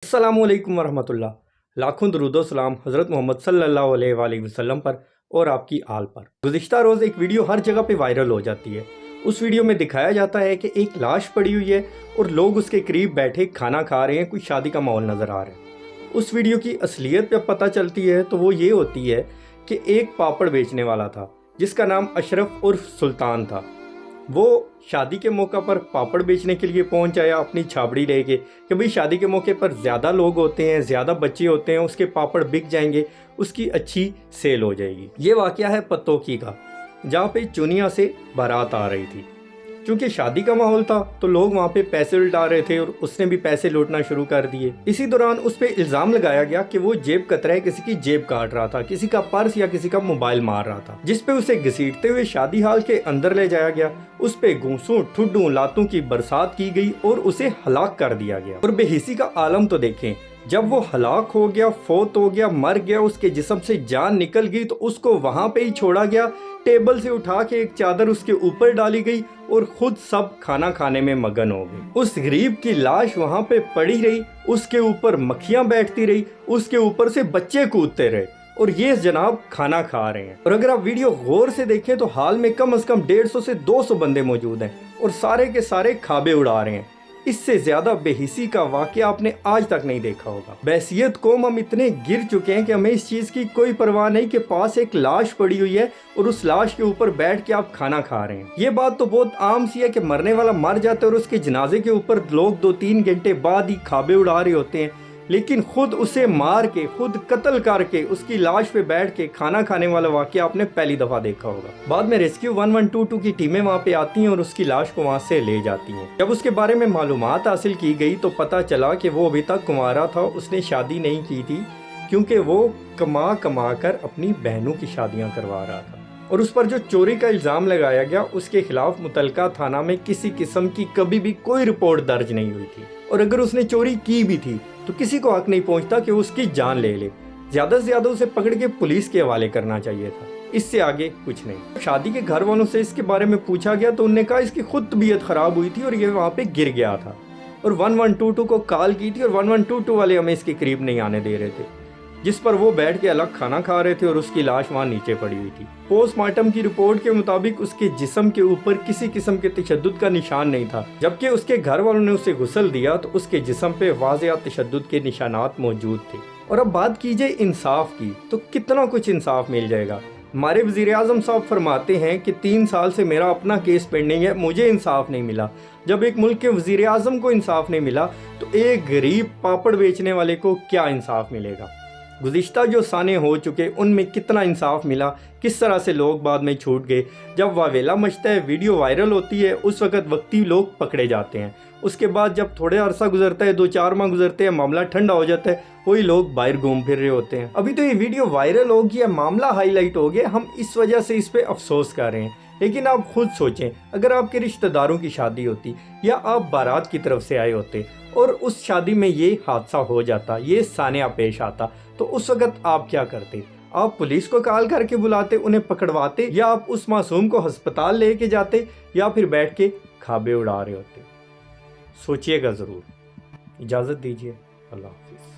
अस्सलामुअलैकुम वरहमतुल्लाह। लाखों दरूदो सलाम हज़रत मोहम्मद सल्लल्लाहु अलैहि वसल्लम पर और आपकी आल पर। गुज़िश्ता रोज़ एक वीडियो हर जगह पे वायरल हो जाती है। उस वीडियो में दिखाया जाता है कि एक लाश पड़ी हुई है और लोग उसके करीब बैठे खाना खा रहे हैं, कोई शादी का माहौल नज़र आ रहा है। उस वीडियो की असलियत जब पता चलती है तो वो ये होती है कि एक पापड़ बेचने वाला था जिसका नाम अशरफ उर्फ सुल्तान था। वो शादी के मौका पर पापड़ बेचने के लिए पहुंच आया अपनी छाबड़ी लेके कि भाई शादी के मौके पर ज़्यादा लोग होते हैं, ज़्यादा बच्चे होते हैं, उसके पापड़ बिक जाएंगे, उसकी अच्छी सेल हो जाएगी। ये वाक़या है पत्तोकी का, जहाँ पे चुनिया से बारात आ रही थी। क्योंकि शादी का माहौल था तो लोग वहाँ पे पैसे उल्टा रहे थे और उसने भी पैसे लूटना शुरू कर दिए। इसी दौरान उस पे इल्ज़ाम लगाया गया कि वो जेब कतरा किसी की जेब काट रहा था, किसी का पर्स या किसी का मोबाइल मार रहा था, जिस पे उसे घसीटते हुए शादी हाल के अंदर ले जाया गया। उस पे घूंसों ठुड्डों लातों की बरसात की गई और उसे हलाक कर दिया गया। और बेहिसी का आलम तो देखें, जब वो हलाक हो गया, फोत हो गया, मर गया, उसके जिस्म से जान निकल गई तो उसको वहां पे ही छोड़ा गया। टेबल से उठा के एक चादर उसके ऊपर डाली गई और खुद सब खाना खाने में मगन हो गए। उस गरीब की लाश वहां पे पड़ी रही, उसके ऊपर मक्खियां बैठती रही, उसके ऊपर से बच्चे कूदते रहे और ये जनाब खाना खा रहे हैं। और अगर आप वीडियो गौर से देखें तो हाल में कम से कम 150 से 200 बंदे मौजूद हैं और सारे के सारे खाबे उड़ा रहे हैं। इससे ज्यादा बेहिसी का वाकया आपने आज तक नहीं देखा होगा। बैसियत कौम हम इतने गिर चुके हैं कि हमें इस चीज की कोई परवाह नहीं कि पास एक लाश पड़ी हुई है और उस लाश के ऊपर बैठ के आप खाना खा रहे हैं। ये बात तो बहुत आम सी है कि मरने वाला मर जाता है और उसके जनाजे के ऊपर लोग 2-3 घंटे बाद ही खाबे उड़ा रहे होते हैं, लेकिन खुद उसे मार के, खुद कत्ल करके उसकी लाश पे बैठ के खाना खाने वाला वाकया आपने पहली दफा देखा होगा। बाद में रेस्क्यू 1122 की टीमें वहाँ पे आती हैं और उसकी लाश को वहाँ से ले जाती हैं। जब उसके बारे में मालूमात हासिल की गई तो पता चला कि वो अभी तक कुंवारा था, उसने शादी नहीं की थी क्योंकि वो कमा कमा कर अपनी बहनों की शादियाँ करवा रहा था। और उस पर जो चोरी का इल्ज़ाम लगाया गया उसके खिलाफ मुतलका थाना में किसी किस्म की कभी भी कोई रिपोर्ट दर्ज नहीं हुई थी। और अगर उसने चोरी की भी थी तो किसी को हक नहीं पहुंचता कि उसकी जान ले ले। ज्यादा से ज्यादा उसे पकड़ के पुलिस के हवाले करना चाहिए था, इससे आगे कुछ नहीं। शादी के घर वालों से इसके बारे में पूछा गया तो उन्होंने कहा इसकी खुद तबीयत खराब हुई थी और ये वहाँ पे गिर गया था और 1122 को कॉल की थी और 1122 वाले हमें इसके करीब नहीं आने दे रहे थे, जिस पर वो बैठ के अलग खाना खा रहे थे और उसकी लाश वहाँ नीचे पड़ी हुई थी। पोस्टमार्टम की रिपोर्ट के मुताबिक उसके जिस्म के ऊपर किसी किस्म के तशद्दुद का निशान नहीं था, जबकि उसके घर वालों ने उसे गुस्ल दिया तो उसके जिस्म पे वाज़ेह तशद्दुद के निशानात मौजूद थे। और अब बात कीजिए इंसाफ की तो कितना कुछ इंसाफ मिल जाएगा। हमारे वज़ीर आज़म साहब फरमाते हैं कि 3 साल से मेरा अपना केस पेंडिंग है, मुझे इंसाफ नहीं मिला। जब एक मुल्क के वज़ीर आज़म को इंसाफ नहीं मिला तो एक गरीब पापड़ बेचने वाले को क्या इंसाफ मिलेगा। गुज़िश्ता जो साने हो चुके उनमें कितना इंसाफ मिला, किस तरह से लोग बाद में छूट गए। जब वावेला मचता है, वीडियो वायरल होती है, उस वक्त वक्ती लोग पकड़े जाते हैं। उसके बाद जब थोड़े अरसा गुजरता है, 2-4 माह गुजरते हैं, मामला ठंडा हो जाता है, वही लोग बाहर घूम फिर रहे होते हैं। अभी तो ये वीडियो वायरल हो गया, मामला हाईलाइट हो गया, हम इस वजह से इस पे अफसोस कर रहे हैं। लेकिन आप खुद सोचें, अगर आपके रिश्तेदारों की शादी होती या आप बारात की तरफ से आए होते और उस शादी में ये हादसा हो जाता, ये सानिया पेश आता, तो उस वक्त आप क्या करते? आप पुलिस को कॉल करके बुलाते, उन्हें पकड़वाते, या आप उस मासूम को अस्पताल लेके जाते, या फिर बैठ के खाबे उड़ा रहे होते? सोचिएगा ज़रूर। इजाज़त दीजिए, अल्लाह हाफ़िज़।